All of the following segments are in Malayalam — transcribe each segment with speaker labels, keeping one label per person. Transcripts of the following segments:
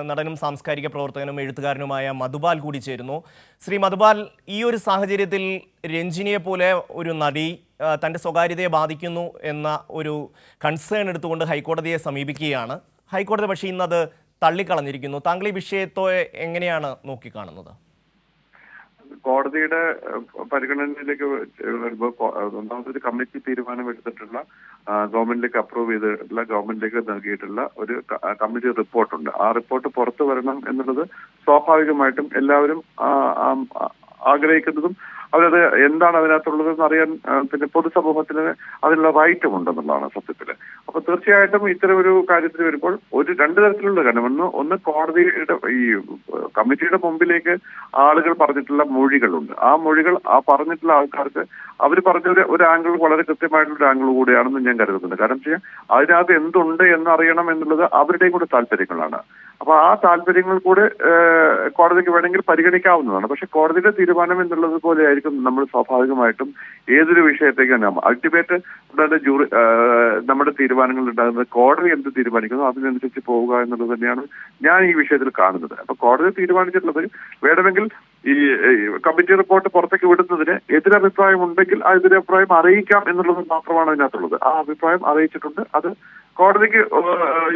Speaker 1: നടനും സാംസ്കാരിക പ്രവർത്തകനും എഴുത്തുകാരനുമായ മധുപാൽ കൂടി ചേരുന്നു. ശ്രീ മധുപാൽ, ഈ ഒരു സാഹചര്യത്തിൽ രഞ്ജിനിയെ പോലെ ഒരു നടി തൻ്റെ സ്വകാര്യതയെ ബാധിക്കുന്നു എന്ന ഒരു കൺസേൺ എടുത്തുകൊണ്ട് ഹൈക്കോടതിയെ സമീപിക്കുകയാണ്. ഹൈക്കോടതി പക്ഷേ ഇന്നത് തള്ളിക്കളഞ്ഞിരിക്കുന്നു. താങ്കൾ ഈ വിഷയത്തെ എങ്ങനെയാണ് നോക്കിക്കാണുന്നത്?
Speaker 2: കോടതിയുടെ പരിഗണനയിലേക്ക് വരുമ്പോൾ ഒന്നാമതൊരു കമ്മിറ്റി തീരുമാനമെടുത്തിട്ടുള്ള ഗവൺമെന്റിലേക്ക് അപ്രൂവ് ചെയ്തിട്ടുള്ള ഗവൺമെന്റിലേക്ക് നൽകിയിട്ടുള്ള ഒരു കമ്മിറ്റി റിപ്പോർട്ടുണ്ട്. ആ റിപ്പോർട്ട് പുറത്തു വരണം എന്നുള്ളത് സ്വാഭാവികമായിട്ടും എല്ലാവരും ആഗ്രഹിക്കുന്നതും അവരത് എന്താണ് അതിനകത്തുള്ളതെന്ന് അറിയാൻ പിന്നെ പൊതുസമൂഹത്തിന് അതിനുള്ള റൈറ്റും ഉണ്ടെന്നുള്ളതാണ് സത്യത്തില്. അപ്പൊ തീർച്ചയായിട്ടും ഇത്തരം ഒരു കാര്യത്തിൽ വരുമ്പോൾ രണ്ട് തരത്തിലുള്ള കാരണം ഒന്ന് കോടതിയുടെ ഈ കമ്മിറ്റിയുടെ മുമ്പിലേക്ക് ആളുകൾ പറഞ്ഞിട്ടുള്ള മൊഴികളുണ്ട്. ആ മൊഴികൾ ആ പറഞ്ഞിട്ടുള്ള ആൾക്കാർക്ക് അവർ പറഞ്ഞ ഒരു ആംഗിൾ വളരെ കൃത്യമായിട്ടുള്ള ഒരു ആംഗിൾ കൂടെയാണെന്ന് ഞാൻ കരുതുന്നുണ്ട്. കാരണം വെച്ചാൽ അതിനകത്ത് എന്തുണ്ട് എന്നറിയണം എന്നുള്ളത് അവരുടെയും കൂടെ താല്പര്യങ്ങളാണ്. അപ്പൊ ആ താല്പര്യങ്ങൾ കൂടെ കോടതിക്ക് വേണമെങ്കിൽ പരിഗണിക്കാവുന്നതാണ്. പക്ഷെ കോടതിയുടെ തീരുമാനം എന്നുള്ളത് പോലെ ആയിരിക്കും നമ്മൾ സ്വാഭാവികമായിട്ടും ഏതൊരു വിഷയത്തേക്കും അൾട്ടിമേറ്റ് നമ്മുടെ തീരുമാനങ്ങൾ ഉണ്ടാകുന്നത് കോടതി എന്ത് തീരുമാനിക്കുന്നു അതിനനുസരിച്ച് പോവുക എന്നുള്ളത് തന്നെയാണ് ഞാൻ ഈ വിഷയത്തിൽ കാണുന്നത്. അപ്പൊ കോടതി തീരുമാനിച്ചിട്ടുള്ളത് വേണമെങ്കിൽ ഈ കമ്മിറ്റി റിപ്പോർട്ട് പുറത്തേക്ക് വിടുന്നതിന് എതിരഭിപ്രായം ഉണ്ടെങ്കിൽ ആ എതിരഭിപ്രായം അറിയിക്കാം എന്നുള്ളത് മാത്രമാണ് അതിനകത്തുള്ളത്. ആ അഭിപ്രായം അറിയിച്ചിട്ടുണ്ട്. അത് കോടതിക്ക്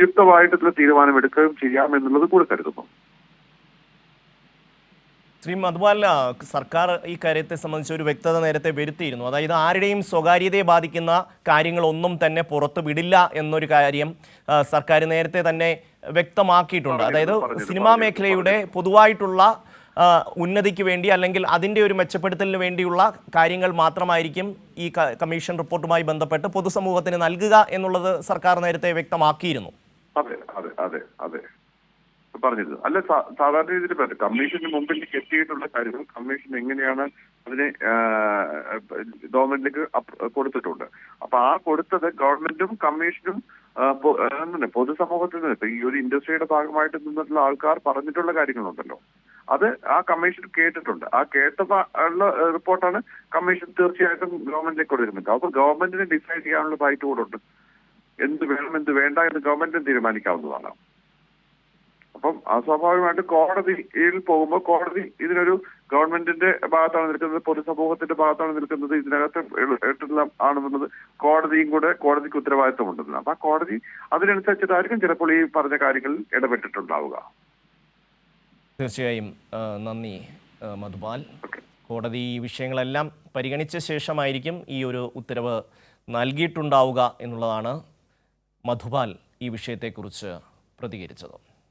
Speaker 2: യുക്തമായിട്ടുള്ള തീരുമാനമെടുക്കുകയും ചെയ്യാം എന്നുള്ളത് കൂടെ കരുതുന്നു.
Speaker 1: ശ്രീ മധുപാൽ, സർക്കാർ ഈ കാര്യത്തെ സംബന്ധിച്ച് ഒരു വ്യക്തത നേരത്തെ വരുത്തിയിരുന്നു. അതായത് ആരുടെയും സ്വകാര്യതയെ ബാധിക്കുന്ന കാര്യങ്ങളൊന്നും തന്നെ പുറത്തു വിടില്ല എന്നൊരു കാര്യം സർക്കാർ നേരത്തെ തന്നെ വ്യക്തമാക്കിയിട്ടുണ്ട്. അതായത് സിനിമാ മേഖലയുടെ പൊതുവായിട്ടുള്ള ഉന്നതിക്ക് വേണ്ടി അല്ലെങ്കിൽ അതിൻ്റെ ഒരു മെച്ചപ്പെടുത്തലിന് വേണ്ടിയുള്ള കാര്യങ്ങൾ മാത്രമായിരിക്കും ഈ കമ്മീഷൻ റിപ്പോർട്ടുമായി ബന്ധപ്പെട്ട് പൊതുസമൂഹത്തിന് നൽകുക എന്നുള്ളത് സർക്കാർ നേരത്തെ വ്യക്തമാക്കിയിരുന്നു.
Speaker 2: അതെ അതെ അതെ അതെ പറഞ്ഞിരുന്നു. അല്ല, സാധാരണ രീതിയിൽ കമ്മീഷന് മുമ്പിലേക്ക് എത്തിയിട്ടുള്ള കാര്യങ്ങൾ കമ്മീഷൻ എങ്ങനെയാണ് അതിനെ ഗവൺമെന്റിലേക്ക് കൊടുത്തിട്ടുണ്ട്. അപ്പൊ ആ കൊടുത്തത് ഗവൺമെന്റും കമ്മീഷനും പൊതുസമൂഹത്തിൽ നിന്ന് ഇപ്പൊ ഈ ഒരു ഇൻഡസ്ട്രിയുടെ ഭാഗമായിട്ട് നിന്നിട്ടുള്ള ആൾക്കാർ പറഞ്ഞിട്ടുള്ള കാര്യങ്ങളുണ്ടല്ലോ, അത് ആ കമ്മീഷൻ കേട്ടിട്ടുണ്ട്. ആ കേട്ടുള്ള റിപ്പോർട്ടാണ് കമ്മീഷൻ തീർച്ചയായിട്ടും ഗവൺമെന്റിലേക്ക് കൊടുക്കുന്നത്. അപ്പൊ ഗവൺമെന്റിന് ഡിസൈഡ് ചെയ്യാനുള്ള റൈറ്റ് കൂടെ ഉണ്ട്. എന്ത് വേണം എന്ത് വേണ്ട എന്ന് ഗവൺമെന്റിന് തീരുമാനിക്കാവുന്നതാണ്. അപ്പം സ്വാഭാവികമായിട്ട് കോടതിയിൽ പോകുമ്പോൾ കോടതി ഇതിനൊരു ഗവൺമെന്റിന്റെ ഭാഗത്താണ് നിൽക്കുന്നത്, പൊതുസമൂഹത്തിന്റെ ഭാഗത്താണ് നിൽക്കുന്നത്, ഇതിനകത്ത് ആണെന്നുള്ളത് കോടതിക്ക് ഉത്തരവാദിത്വം ഉണ്ടെന്ന്. അപ്പൊ ആ കോടതി അതിനനുസരിച്ചിട്ടായിരിക്കും ചിലപ്പോൾ ഈ പറഞ്ഞ കാര്യങ്ങളിൽ ഇടപെട്ടിട്ടുണ്ടാവുക.
Speaker 1: തീർച്ചയായും നന്ദി മധുപാൽ. കോടതി ഈ വിഷയങ്ങളെല്ലാം പരിഗണിച്ച ശേഷമായിരിക്കും ഈ ഒരു ഉത്തരവ് നൽകിയിട്ടുണ്ടാവുക എന്നുള്ളതാണ് മധുപാൽ ഈ വിഷയത്തെക്കുറിച്ച് പ്രതികരിച്ചത്.